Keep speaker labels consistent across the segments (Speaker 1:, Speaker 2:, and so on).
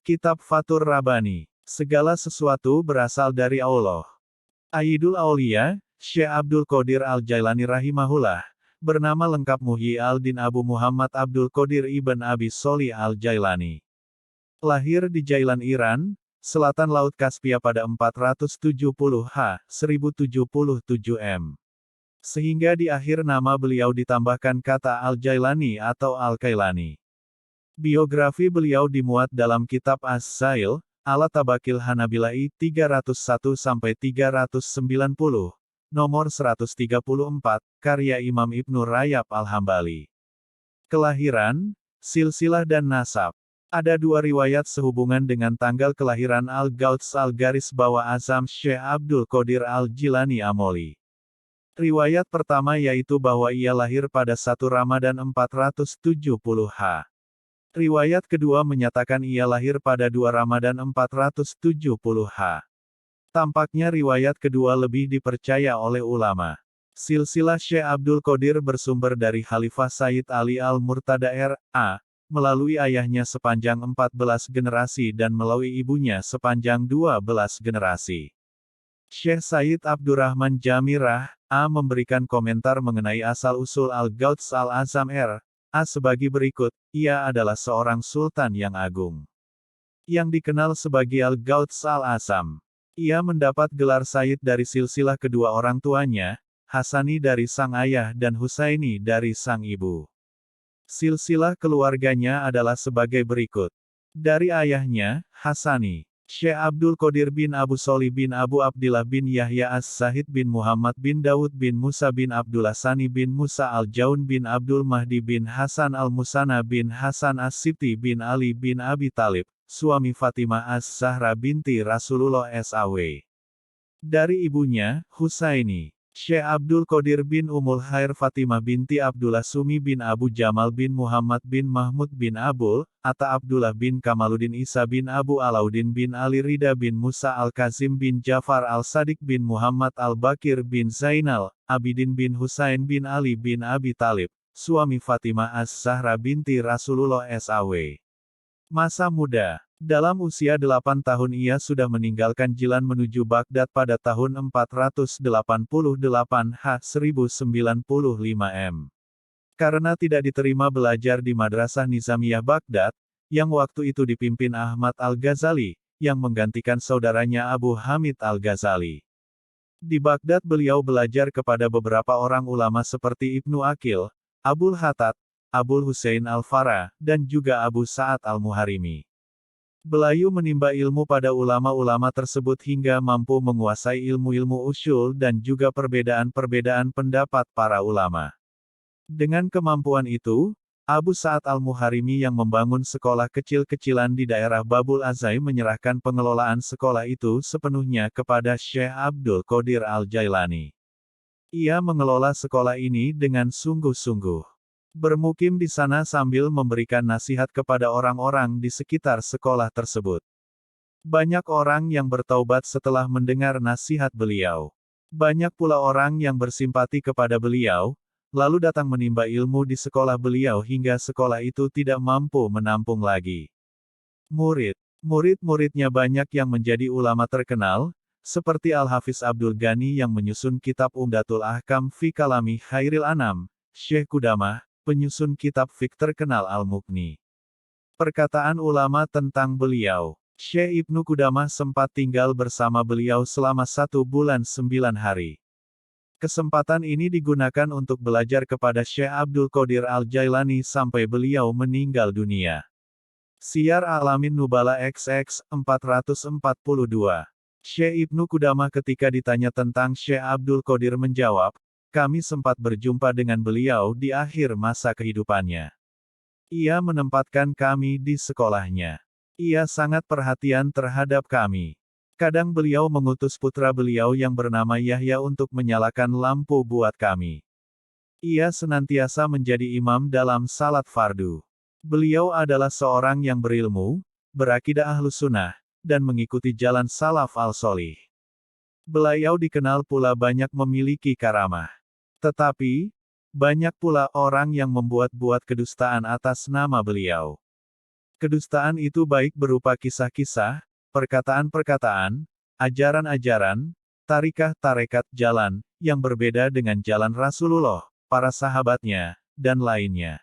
Speaker 1: Kitab Fathur Rabbani. Segala sesuatu berasal dari Allah. Aidul Aulia, Syekh Abdul Qadir Al-Jailani rahimahullah, bernama lengkap Muhyi al-Din Abu Muhammad Abdul Qadir Ibn Abi Sholih Al-Jailani. Lahir di Jailan, Iran, selatan Laut Kaspia pada 470 H, 1077 M. Sehingga di akhir nama beliau ditambahkan kata Al-Jailani atau Al-Kailani. Biografi beliau dimuat dalam kitab As-Sail, ala Tabaqil Hanabila'i 301-390, nomor 134, karya Imam Ibnu Rajab Al-Hambali. Kelahiran, silsilah dan nasab. Ada dua riwayat sehubungan dengan tanggal kelahiran Al-Gauts Al-Azam Syekh Abdul Qadir Al-Jilani Amoli. Riwayat pertama yaitu bahwa ia lahir pada 1 Ramadan 470 H. Riwayat kedua menyatakan ia lahir pada 2 Ramadan 470 H. Tampaknya riwayat kedua lebih dipercaya oleh ulama. Silsilah Syekh Abdul Qadir bersumber dari Khalifah Sayyid Ali Al-Murtada R.A., melalui ayahnya sepanjang 14 generasi dan melalui ibunya sepanjang 12 generasi. Syekh Sayyid Abdurrahman Jamirah, A. memberikan komentar mengenai asal-usul Al-Gauts Al-Azam R.A. sebagai berikut, ia adalah seorang sultan yang agung, yang dikenal sebagai Al-Gauts Al-Azam. Ia mendapat gelar Sayyid dari silsilah kedua orang tuanya, Hasani dari sang ayah dan Husaini dari sang ibu. Silsilah keluarganya adalah sebagai berikut. Dari ayahnya, Hasani, Syekh Abdul Qadir bin Abu Sholih bin Abu Abdillah bin Yahya As-Sahid bin Muhammad bin Daud bin Musa bin Abdullah Sani bin Musa Al-Jaun bin Abdul Mahdi bin Hasan Al-Musana bin Hasan As-Sibti bin Ali bin Abi Talib, suami Fatimah As-Zahra binti Rasulullah SAW. Dari ibunya, Husaini, Syekh Abdul Qadir bin Ummul Khair Fatimah binti Abdullah Sumi bin Abu Jamal bin Muhammad bin Mahmud bin Abul, Atta Abdullah bin Kamaluddin Isa bin Abu Alauddin bin Ali Rida bin Musa Al-Kazim bin Jafar Al-Sadiq bin Muhammad Al-Bakir bin Zainal, Abidin bin Husain bin Ali bin Abi Talib, suami Fatimah As-Zahra binti Rasulullah SAW. Masa muda. Dalam usia 8 tahun ia sudah meninggalkan Jilan menuju Baghdad pada tahun 488 H. 1095 M. Karena tidak diterima belajar di Madrasah Nizamiyah Baghdad, yang waktu itu dipimpin Ahmad Al-Ghazali, yang menggantikan saudaranya Abu Hamid Al-Ghazali. Di Baghdad beliau belajar kepada beberapa orang ulama seperti Ibnu Aqil, Abul Khattab, Abul Husain Al-Farah, dan juga Abu Sa'ad Al-Muharimi. Beliau menimba ilmu pada ulama-ulama tersebut hingga mampu menguasai ilmu-ilmu usyul dan juga perbedaan-perbedaan pendapat para ulama. Dengan kemampuan itu, Abu Sa'ad Al-Muharimi yang membangun sekolah kecil-kecilan di daerah Babul Azai menyerahkan pengelolaan sekolah itu sepenuhnya kepada Syekh Abdul Qadir Al-Jailani. Ia mengelola sekolah ini dengan sungguh-sungguh. Bermukim di sana sambil memberikan nasihat kepada orang-orang di sekitar sekolah tersebut. Banyak orang yang bertaubat setelah mendengar nasihat beliau. Banyak pula orang yang bersimpati kepada beliau, lalu datang menimba ilmu di sekolah beliau hingga sekolah itu tidak mampu menampung lagi murid-muridnya banyak yang menjadi ulama terkenal, seperti Al-Hafiz Abdul Ghani yang menyusun kitab Umdatul Ahkam fi Kalami Khairil Anam, Syekh Qudamah, penyusun kitab fiqh terkenal Al-Mughni. Perkataan ulama tentang beliau. Syekh Ibnu Qudamah sempat tinggal bersama beliau selama 1 bulan 9 hari. Kesempatan ini digunakan untuk belajar kepada Syekh Abdul Qadir Al-Jailani sampai beliau meninggal dunia. Siyar A'lamin Nubala XX 442. Syekh Ibnu Qudamah ketika ditanya tentang Syekh Abdul Qadir menjawab, kami sempat berjumpa dengan beliau di akhir masa kehidupannya. Ia menempatkan kami di sekolahnya. Ia sangat perhatian terhadap kami. Kadang beliau mengutus putra beliau yang bernama Yahya untuk menyalakan lampu buat kami. Ia senantiasa menjadi imam dalam salat fardu. Beliau adalah seorang yang berilmu, berakidah Ahlus Sunnah, dan mengikuti jalan salaf al-solih. Beliau dikenal pula banyak memiliki karamah. Tetapi, banyak pula orang yang membuat-buat kedustaan atas nama beliau. Kedustaan itu baik berupa kisah-kisah, perkataan-perkataan, ajaran-ajaran, tarikah-tarekat jalan, yang berbeda dengan jalan Rasulullah, para sahabatnya, dan lainnya.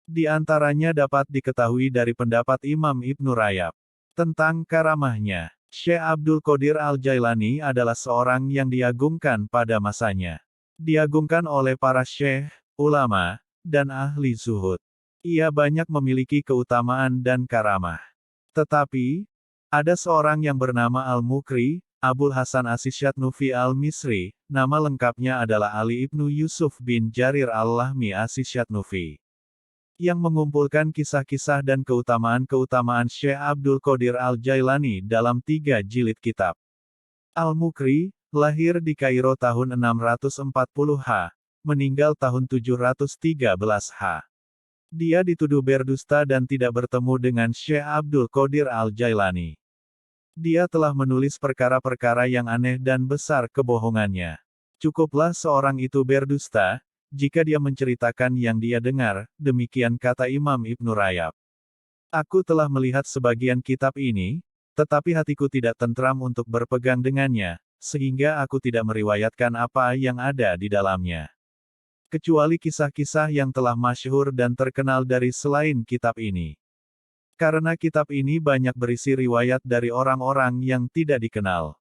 Speaker 1: Di antaranya dapat diketahui dari pendapat Imam Ibnu Rajab. Tentang karamahnya, Syekh Abdul Qadir Al-Jailani adalah seorang yang diagungkan pada masanya. Diagungkan oleh para syekh, ulama, dan ahli zuhud. Ia banyak memiliki keutamaan dan karamah. Tetapi, ada seorang yang bernama Al-Mukri, Abul Hasan As-Syatnufi Al-Misri, nama lengkapnya adalah Ali Ibnu Yusuf bin Jarir Al-Lahmi As-Syatnufi, yang mengumpulkan kisah-kisah dan keutamaan-keutamaan Syekh Abdul Qadir Al-Jailani dalam 3 jilid kitab. Al-Mukri, lahir di Kairo tahun 640 H, meninggal tahun 713 H. Dia dituduh berdusta dan tidak bertemu dengan Syekh Abdul Qadir Al-Jailani. Dia telah menulis perkara-perkara yang aneh dan besar kebohongannya. Cukuplah seorang itu berdusta, jika dia menceritakan yang dia dengar, demikian kata Imam Ibnu Rajab. Aku telah melihat sebagian kitab ini, tetapi hatiku tidak tentram untuk berpegang dengannya, sehingga aku tidak meriwayatkan apa yang ada di dalamnya. Kecuali kisah-kisah yang telah masyhur dan terkenal dari selain kitab ini. Karena kitab ini banyak berisi riwayat dari orang-orang yang tidak dikenal.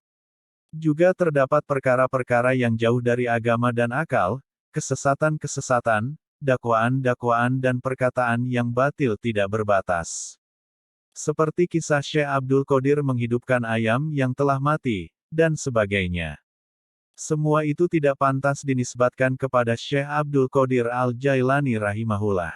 Speaker 1: Juga terdapat perkara-perkara yang jauh dari agama dan akal, kesesatan-kesesatan, dakwaan-dakwaan dan perkataan yang batil tidak berbatas. Seperti kisah Syekh Abdul Qadir menghidupkan ayam yang telah mati, dan sebagainya. Semua itu tidak pantas dinisbatkan kepada Syekh Abdul Qadir Al-Jailani rahimahullah.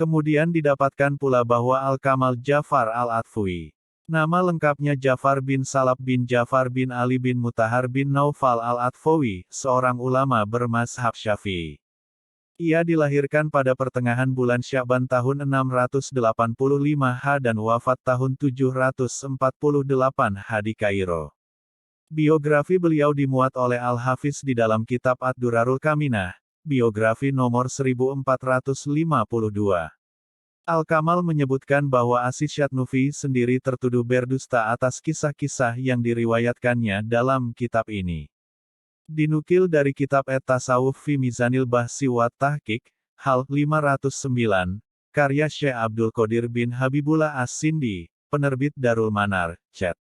Speaker 1: Kemudian didapatkan pula bahwa Al-Kamal Ja'far Al-Atfui. Nama lengkapnya Ja'far bin Salab bin Ja'far bin Ali bin Mutahar bin Naufal Al-Atfawi, seorang ulama bermazhab Syafi'i. Ia dilahirkan pada pertengahan bulan Sya'ban tahun 685 H dan wafat tahun 748 H di Kairo. Biografi beliau dimuat oleh Al-Hafiz di dalam kitab Ad-Durarul Kaminah, biografi nomor 1452. Al-Kamal menyebutkan bahwa As-Syatnufi sendiri tertuduh berdusta atas kisah-kisah yang diriwayatkannya dalam kitab ini. Dinukil dari kitab At-Tasawuf fi Mizanil Bahsi wa Tahqiq, hal 509, karya Syekh Abdul Qadir bin Habibullah As-Sindi, penerbit Darul Manar, Cet.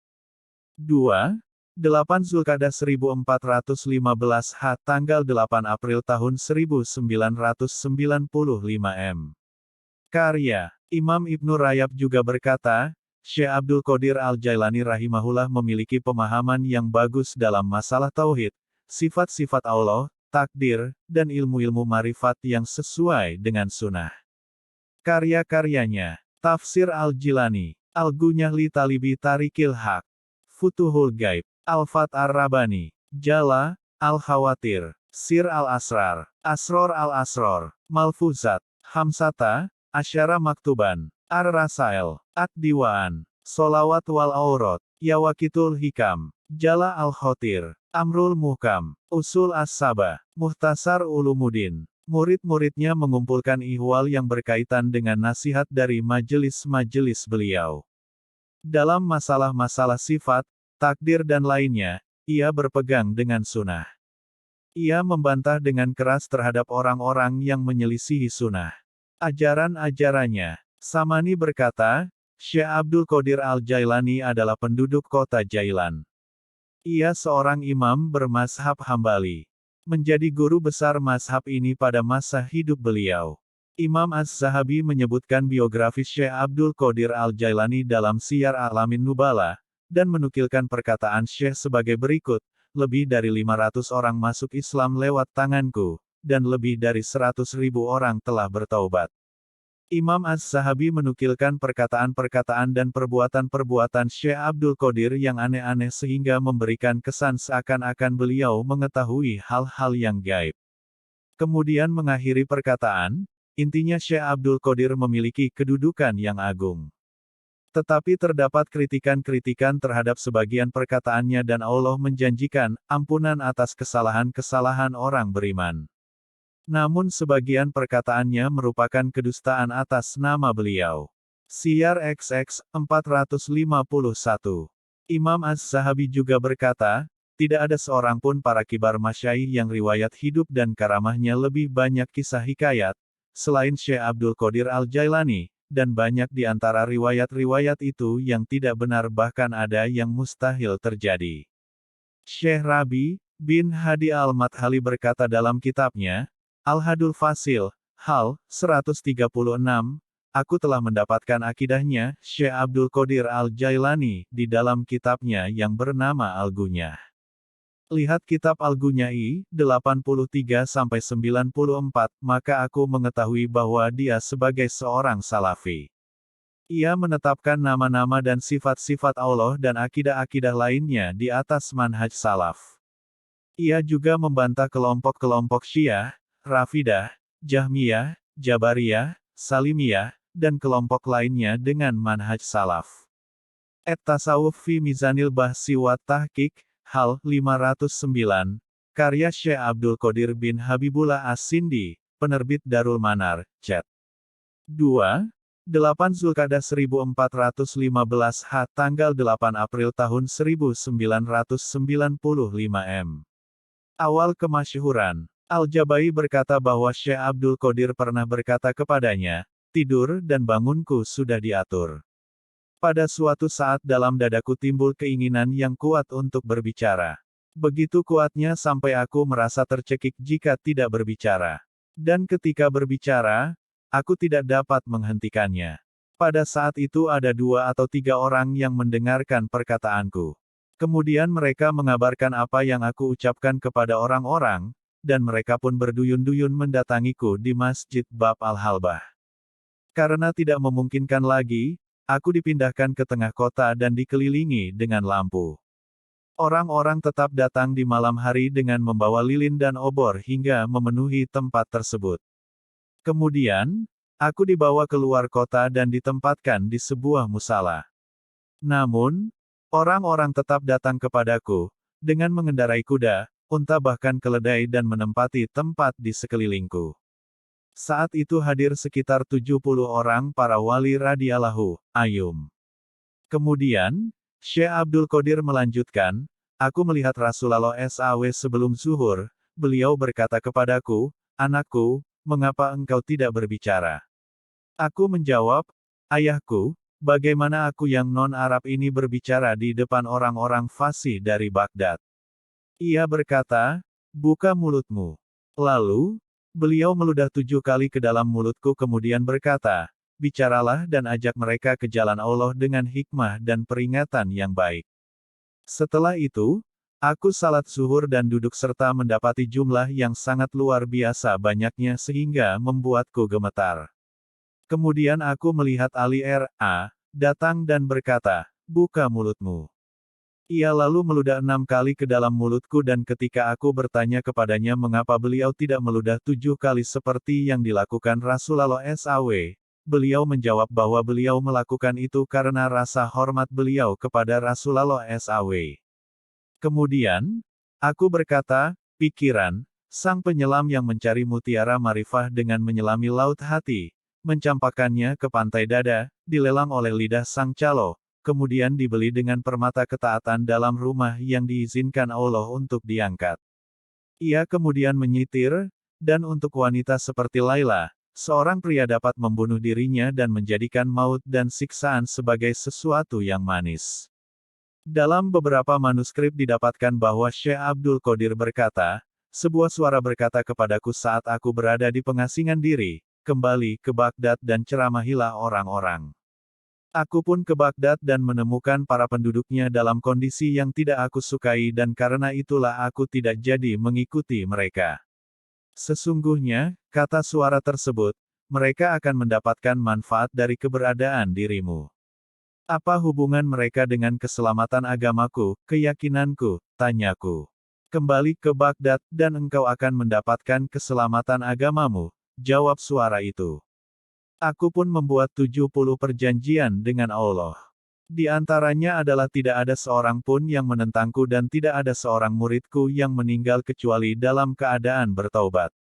Speaker 1: 2. 8 Zulkadah 1415 H tanggal 8 April tahun 1995 M. Karya Imam Ibnu Rajab juga berkata, Syekh Abdul Qadir Al-Jailani rahimahullah memiliki pemahaman yang bagus dalam masalah tauhid, sifat-sifat Allah, takdir, dan ilmu-ilmu marifat yang sesuai dengan sunnah. Karya-karyanya, Tafsir Al-Jilani, Al-Gunyah li Talibi Tarikil Haq, Futuhul Gaib, Al-Fat Ar-Rabani, Jala, Al-Khawatir, Sir Al-Asrar, Asror Al-Asror, Malfuzat, Hamsata, Asyara Maktuban, Ar-Rasail, Ad-Diwaan, Solawat wal Aurot, Yawakitul Hikam, Jala Al-Khotir, Amrul Muhkam, Usul As-Saba, Muhtasar Ulumuddin. Murid-muridnya mengumpulkan ihwal yang berkaitan dengan nasihat dari majelis-majelis beliau. Dalam masalah-masalah sifat, takdir dan lainnya, ia berpegang dengan sunnah. Ia membantah dengan keras terhadap orang-orang yang menyelisihi sunnah. Ajaran-ajarannya, Samani berkata, Syekh Abdul Qadir Al-Jailani adalah penduduk kota Jailan. Ia seorang imam bermazhab Hambali. Menjadi guru besar mazhab ini pada masa hidup beliau. Imam Az-Zahabi menyebutkan biografi Syekh Abdul Qadir Al-Jailani dalam Siyar A'lamin Nubala, dan menukilkan perkataan Syekh sebagai berikut, lebih dari 500 orang masuk Islam lewat tanganku, dan lebih dari 100.000 orang telah bertaubat. Imam Az-Zahabi menukilkan perkataan-perkataan dan perbuatan-perbuatan Syekh Abdul Qadir yang aneh-aneh sehingga memberikan kesan seakan-akan beliau mengetahui hal-hal yang gaib. Kemudian mengakhiri perkataan, intinya Syekh Abdul Qadir memiliki kedudukan yang agung. Tetapi terdapat kritikan-kritikan terhadap sebagian perkataannya dan Allah menjanjikan ampunan atas kesalahan-kesalahan orang beriman. Namun sebagian perkataannya merupakan kedustaan atas nama beliau. Siyar XX 451. Imam Az-Zahabi juga berkata, tidak ada seorang pun para kibar masyayikh yang riwayat hidup dan karamahnya lebih banyak kisah hikayat, selain Syekh Abdul Qadir Al-Jailani, dan banyak di antara riwayat-riwayat itu yang tidak benar bahkan ada yang mustahil terjadi. Syekh Rabi' bin Hadi Al-Madkhali berkata dalam kitabnya, Al-Hadul Fasil, Hal, 136, aku telah mendapatkan akidahnya, Syekh Abdul Qadir Al-Jailani, di dalam kitabnya yang bernama Al-Gunyah. Lihat kitab Al-Gunyai, 83-94, maka aku mengetahui bahwa dia sebagai seorang salafi. Ia menetapkan nama-nama dan sifat-sifat Allah dan akidah-akidah lainnya di atas manhaj salaf. Ia juga membantah kelompok-kelompok Syiah, Rafidah, Jahmiyah, Jabariyah, Salimiyah, dan kelompok lainnya dengan manhaj salaf. At-Tasawuf fi Mizanil Bahsi wa Tahqiq, Hal 509, karya Syekh Abdul Qadir bin Habibullah As-Sindi, penerbit Darul Manar, Cet. 2. 8 Zulkadah 1415 H tanggal 8 April tahun 1995 M. Awal kemasyhuran. Al-Jabai berkata bahwa Syekh Abdul Qadir pernah berkata kepadanya, tidur dan bangunku sudah diatur. Pada suatu saat dalam dadaku timbul keinginan yang kuat untuk berbicara. Begitu kuatnya sampai aku merasa tercekik jika tidak berbicara. Dan ketika berbicara, aku tidak dapat menghentikannya. Pada saat itu ada 2 atau 3 orang yang mendengarkan perkataanku. Kemudian mereka mengabarkan apa yang aku ucapkan kepada orang-orang, dan mereka pun berduyun-duyun mendatangiku di Masjid Bab Al-Halbah. Karena tidak memungkinkan lagi, aku dipindahkan ke tengah kota dan dikelilingi dengan lampu. Orang-orang tetap datang di malam hari dengan membawa lilin dan obor hingga memenuhi tempat tersebut. Kemudian, aku dibawa keluar kota dan ditempatkan di sebuah musala. Namun, orang-orang tetap datang kepadaku, dengan mengendarai kuda, unta bahkan keledai dan menempati tempat di sekelilingku. Saat itu hadir sekitar 70 orang para wali radhiyallahu anhum. Kemudian, Syekh Abdul Qadir melanjutkan, aku melihat Rasulullah SAW sebelum zuhur, beliau berkata kepadaku, anakku, mengapa engkau tidak berbicara? Aku menjawab, ayahku, bagaimana aku yang non-Arab ini berbicara di depan orang-orang fasih dari Baghdad? Ia berkata, buka mulutmu. Lalu, beliau meludah 7 kali ke dalam mulutku kemudian berkata, bicaralah dan ajak mereka ke jalan Allah dengan hikmah dan peringatan yang baik. Setelah itu, aku salat zuhur dan duduk serta mendapati jumlah yang sangat luar biasa banyaknya sehingga membuatku gemetar. Kemudian aku melihat Ali R.A. datang dan berkata, buka mulutmu. Ia lalu meludah 6 kali ke dalam mulutku dan ketika aku bertanya kepadanya mengapa beliau tidak meludah 7 kali seperti yang dilakukan Rasulullah SAW, beliau menjawab bahwa beliau melakukan itu karena rasa hormat beliau kepada Rasulullah SAW. Kemudian, aku berkata, pikiran, sang penyelam yang mencari mutiara marifah dengan menyelami laut hati, mencampakkannya ke pantai dada, dilelang oleh lidah sang calo, kemudian dibeli dengan permata ketaatan dalam rumah yang diizinkan Allah untuk diangkat. Ia kemudian menyitir, dan untuk wanita seperti Laila, seorang pria dapat membunuh dirinya dan menjadikan maut dan siksaan sebagai sesuatu yang manis. Dalam beberapa manuskrip didapatkan bahwa Syekh Abdul Qadir berkata, sebuah suara berkata kepadaku saat aku berada di pengasingan diri, kembali ke Baghdad dan ceramahilah orang-orang. Aku pun ke Baghdad dan menemukan para penduduknya dalam kondisi yang tidak aku sukai dan karena itulah aku tidak jadi mengikuti mereka. Sesungguhnya, kata suara tersebut, mereka akan mendapatkan manfaat dari keberadaan dirimu. Apa hubungan mereka dengan keselamatan agamaku, keyakinanku, tanyaku. Kembali ke Baghdad dan engkau akan mendapatkan keselamatan agamamu, jawab suara itu. Aku pun membuat 70 perjanjian dengan Allah. Di antaranya adalah tidak ada seorang pun yang menentangku dan tidak ada seorang muridku yang meninggal kecuali dalam keadaan bertaubat.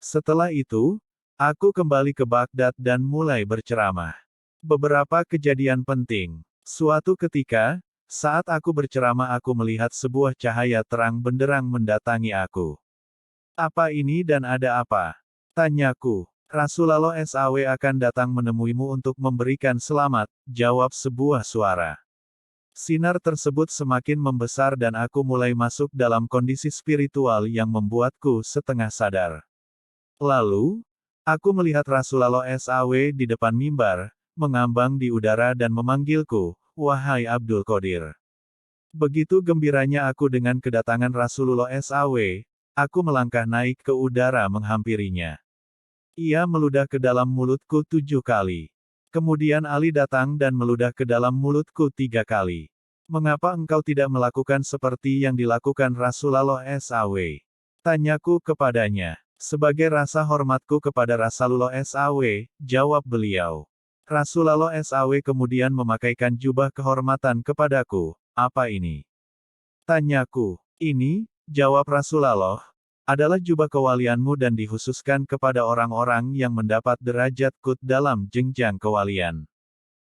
Speaker 1: Setelah itu, aku kembali ke Baghdad dan mulai berceramah. Beberapa kejadian penting. Suatu ketika, saat aku berceramah aku melihat sebuah cahaya terang benderang mendatangi aku. Apa ini dan ada apa? Tanyaku. Rasulullah SAW akan datang menemuimu untuk memberikan selamat, jawab sebuah suara. Sinar tersebut semakin membesar dan aku mulai masuk dalam kondisi spiritual yang membuatku setengah sadar. Lalu, aku melihat Rasulullah SAW di depan mimbar, mengambang di udara dan memanggilku, "Wahai Abdul Qadir." Begitu gembiranya aku dengan kedatangan Rasulullah SAW, aku melangkah naik ke udara menghampirinya. Ia meludah ke dalam mulutku 7 kali. Kemudian Ali datang dan meludah ke dalam mulutku 3 kali. Mengapa engkau tidak melakukan seperti yang dilakukan Rasulullah SAW? Tanyaku kepadanya. Sebagai rasa hormatku kepada Rasulullah SAW, jawab beliau. Rasulullah SAW kemudian memakaikan jubah kehormatan kepadaku. Apa ini? Tanyaku. Ini, jawab Rasulullah, adalah jubah kewalianmu dan dikhususkan kepada orang-orang yang mendapat derajat qut dalam jenjang kewalian.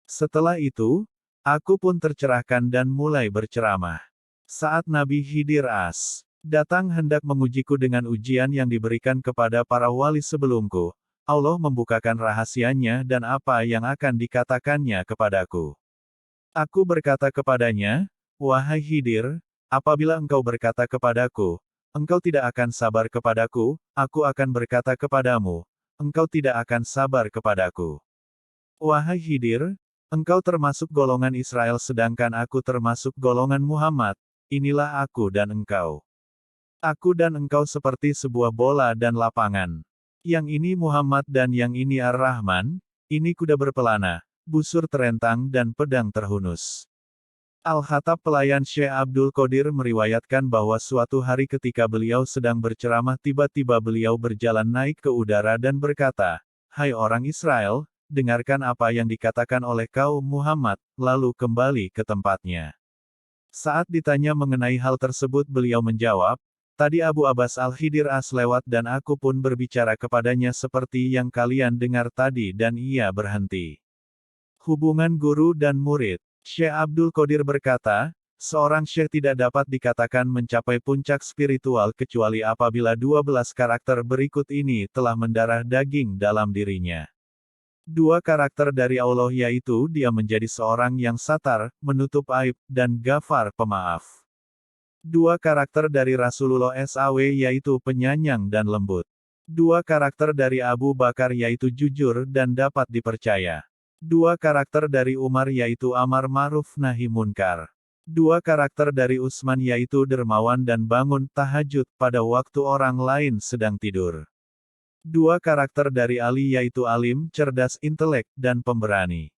Speaker 1: Setelah itu, aku pun tercerahkan dan mulai berceramah. Saat Nabi Khidir AS datang hendak mengujiku dengan ujian yang diberikan kepada para wali sebelumku, Allah membukakan rahasianya dan apa yang akan dikatakannya kepadaku. Aku berkata kepadanya, "Wahai Khidir, apabila engkau berkata kepadaku, engkau tidak akan sabar kepadaku, aku akan berkata kepadamu, engkau tidak akan sabar kepadaku. Wahai Khidir, engkau termasuk golongan Israel sedangkan aku termasuk golongan Muhammad, inilah aku dan engkau. Aku dan engkau seperti sebuah bola dan lapangan. Yang ini Muhammad dan yang ini Ar-Rahman, ini kuda berpelana, busur terentang dan pedang terhunus." Al-Khattab pelayan Syekh Abdul Qadir meriwayatkan bahwa suatu hari ketika beliau sedang berceramah tiba-tiba beliau berjalan naik ke udara dan berkata, "Hai orang Israel, dengarkan apa yang dikatakan oleh kaum Muhammad," lalu kembali ke tempatnya. Saat ditanya mengenai hal tersebut beliau menjawab, "Tadi Abu Abbas Al-Khidir AS lewat dan aku pun berbicara kepadanya seperti yang kalian dengar tadi dan ia berhenti." Hubungan guru dan murid. Syekh Abdul Qadir berkata, seorang syekh tidak dapat dikatakan mencapai puncak spiritual kecuali apabila 12 karakter berikut ini telah mendarah daging dalam dirinya. 2 karakter dari Allah yaitu dia menjadi seorang yang satar, menutup aib, dan Ghafar pemaaf. 2 karakter dari Rasulullah SAW yaitu penyayang dan lembut. 2 karakter dari Abu Bakar yaitu jujur dan dapat dipercaya. 2 karakter dari Umar yaitu amar ma'ruf nahi munkar. 2 karakter dari Utsman yaitu dermawan dan bangun tahajud pada waktu orang lain sedang tidur. 2 karakter dari Ali yaitu alim, cerdas intelek, dan pemberani.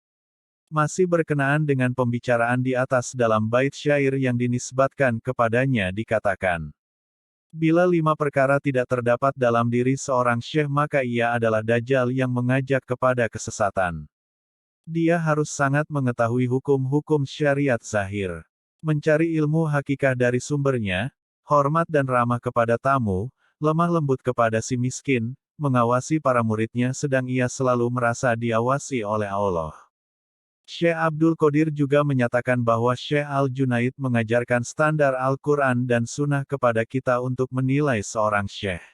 Speaker 1: Masih berkenaan dengan pembicaraan di atas dalam bait syair yang dinisbatkan kepadanya dikatakan, "Bila 5 perkara tidak terdapat dalam diri seorang syekh maka ia adalah dajjal yang mengajak kepada kesesatan. Dia harus sangat mengetahui hukum-hukum syariat zahir, mencari ilmu hakikah dari sumbernya, hormat dan ramah kepada tamu, lemah lembut kepada si miskin, mengawasi para muridnya sedang ia selalu merasa diawasi oleh Allah." Syekh Abdul Qadir juga menyatakan bahwa Syekh Al-Junaid mengajarkan standar Al-Quran dan Sunnah kepada kita untuk menilai seorang syekh.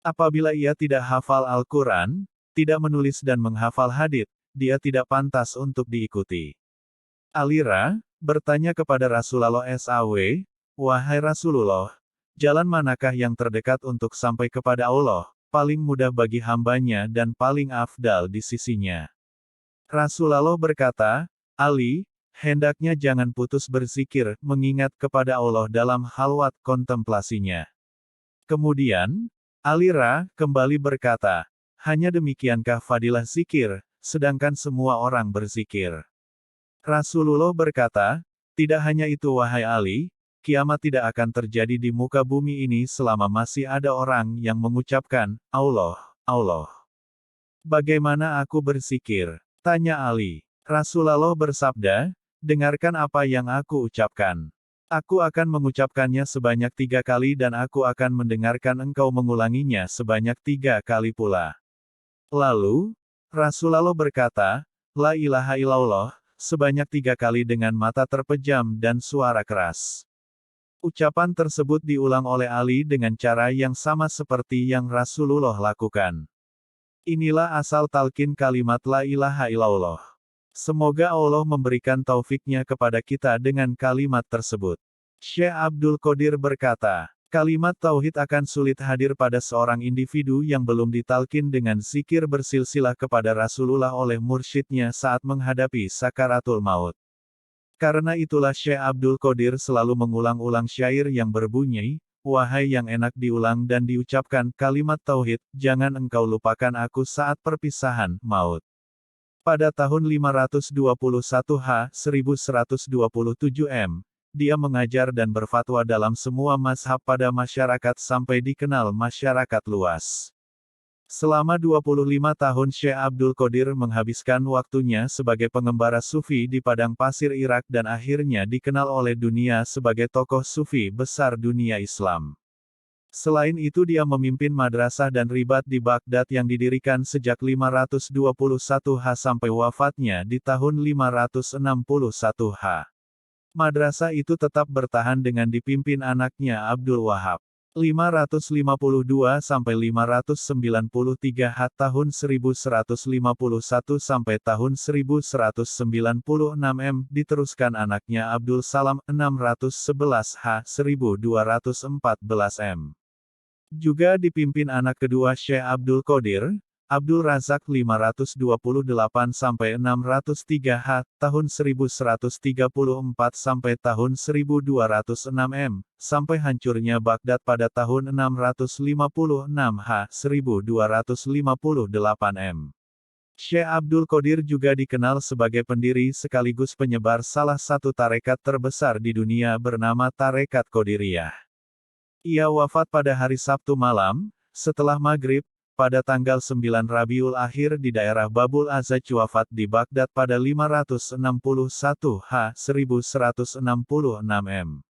Speaker 1: Apabila ia tidak hafal Al-Quran, tidak menulis dan menghafal hadits, dia tidak pantas untuk diikuti. Alira bertanya kepada Rasulullah SAW, "Wahai Rasulullah, jalan manakah yang terdekat untuk sampai kepada Allah, paling mudah bagi hambanya dan paling afdal di sisinya?" Rasulullah berkata, "Ali, hendaknya jangan putus berzikir, mengingat kepada Allah dalam halwat kontemplasinya." Kemudian, Alira kembali berkata, "Hanya demikiankah fadilah zikir, sedangkan semua orang berzikir?" Rasulullah berkata, "Tidak hanya itu wahai Ali, kiamat tidak akan terjadi di muka bumi ini selama masih ada orang yang mengucapkan, Allah, Allah. Bagaimana aku berzikir?" Tanya Ali. Rasulullah bersabda, "Dengarkan apa yang aku ucapkan. Aku akan mengucapkannya sebanyak 3 kali dan aku akan mendengarkan engkau mengulanginya sebanyak 3 kali pula." Lalu, Rasulullah berkata, La ilaha illallah, sebanyak 3 kali dengan mata terpejam dan suara keras. Ucapan tersebut diulang oleh Ali dengan cara yang sama seperti yang Rasulullah lakukan. Inilah asal talqin kalimat la ilaha illallah. Semoga Allah memberikan taufiknya kepada kita dengan kalimat tersebut. Syekh Abdul Qadir berkata, kalimat tauhid akan sulit hadir pada seorang individu yang belum ditalkin dengan zikir bersilsilah kepada Rasulullah oleh mursyidnya saat menghadapi sakaratul maut. Karena itulah Syekh Abdul Qadir selalu mengulang-ulang syair yang berbunyi, wahai yang enak diulang dan diucapkan kalimat tauhid, jangan engkau lupakan aku saat perpisahan, maut. Pada tahun 521 H. 1127 M, dia mengajar dan berfatwa dalam semua mazhab pada masyarakat sampai dikenal masyarakat luas. Selama 25 tahun Syekh Abdul Qadir menghabiskan waktunya sebagai pengembara sufi di padang pasir Irak dan akhirnya dikenal oleh dunia sebagai tokoh sufi besar dunia Islam. Selain itu dia memimpin madrasah dan ribat di Baghdad yang didirikan sejak 521 H sampai wafatnya di tahun 561 H. Madrasah itu tetap bertahan dengan dipimpin anaknya Abdul Wahab. 552 sampai 593 H tahun 1151 sampai tahun 1196 M diteruskan anaknya Abdul Salam 611 H 1214 M. Juga dipimpin anak kedua Syekh Abdul Qadir, Abdul Razak 528 sampai 603 H tahun 1134 sampai tahun 1206 M, sampai hancurnya Baghdad pada tahun 656 H 1258 M. Syekh Abdul Qadir juga dikenal sebagai pendiri sekaligus penyebar salah satu tarekat terbesar di dunia bernama Tarekat Qadiriyah. Ia wafat pada hari Sabtu malam, setelah maghrib, pada tanggal 9 Rabiul Akhir di daerah Babul Azaj wafat di Baghdad pada 561 H 1166 M.